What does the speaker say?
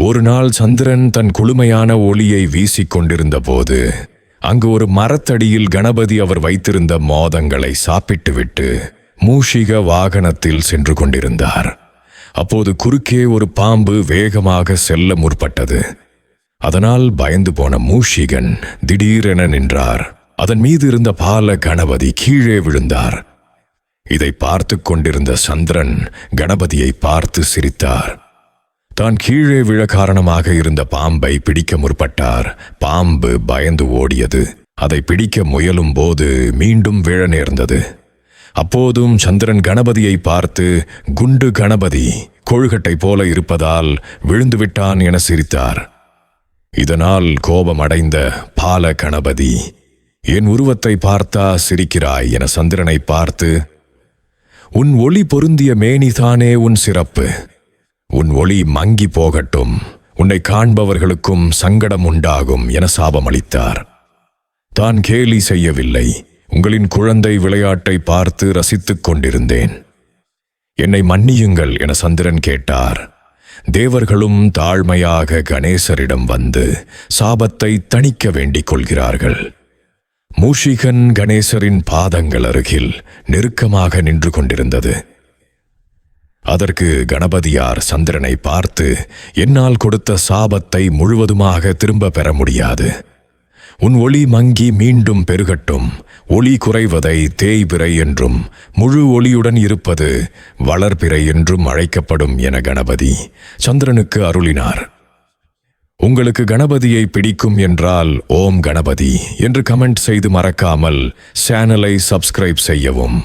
ஒரு நாள் சந்திரன் தன் குளுமையான ஒளியை வீசிக் கொண்டிருந்த போது அங்கு ஒரு மரத்தடியில் கணபதி அவர் வைத்திருந்த மோதங்களை சாப்பிட்டுவிட்டு மூஷிக வாகனத்தில் சென்று கொண்டிருந்தார். அப்போது குறுக்கே ஒரு பாம்பு வேகமாக செல்ல முற்பட்டது. அதனால் பயந்து போன மூஷிகன் திடீரென நின்றார். அதன் மீது இருந்த பால கணபதி கீழே விழுந்தார். இதை பார்த்து கொண்டிருந்த சந்திரன் கணபதியை பார்த்து சிரித்தார். தான் கீழே விழ காரணமாக இருந்த பாம்பை பிடிக்க முற்பட்டார். பாம்பு பயந்து ஓடியது. அதை பிடிக்க முயலும் போது மீண்டும் விழ நேர்ந்தது. அப்போதும் சந்திரன் கணபதியை பார்த்து, குண்டு கணபதி கொழுகட்டை போல இருப்பதால் விழுந்துவிட்டான் என சிரித்தார். இதனால் கோபமடைந்த பால கணபதி, என் உருவத்தை பார்த்தா சிரிக்கிறாய் என சந்திரனை பார்த்து, உன் ஒளி பொருந்திய மேனிதானே உன் சிறப்பு. உன் ஒளி மங்கி போகட்டும், உன்னை காண்பவர்களுக்கும் சங்கடம் உண்டாகும் என சாபமளித்தார். தான் கேலி செய்யவில்லை, உங்களின் குழந்தை விளையாட்டை பார்த்து ரசித்துக் கொண்டிருந்தேன். என்னை மன்னியுங்கள் என சந்திரன் கேட்டார். தேவர்களும் தாழ்மையாக கணேசரிடம் வந்து சாபத்தை தணிக்க வேண்டிக் கொள்கிறார்கள். மூஷிகன் கணேசரின் பாதங்கள் அருகில் நெருக்கமாக நின்று கொண்டிருந்தது. அதற்கு கணபதியார் சந்திரனை பார்த்து, என்னால் கொடுத்த சாபத்தை முழுவதுமாக திரும்ப பெற முடியாது. உன் ஒளி மங்கி மீண்டும் பெருகட்டும். ஒளி குறைவதை தேய்பிறை என்றும் முழு ஒளியுடன் இருப்பது வளர்பிறை என்றும் அழைக்கப்படும் என கணபதி சந்திரனுக்கு அருளினார். உங்களுக்கு கணபதியை பிடிக்கும் என்றால் ஓம் கணபதி என்று கமெண்ட் செய்து மறக்காமல் சேனலை சப்ஸ்கிரைப் செய்யவும்.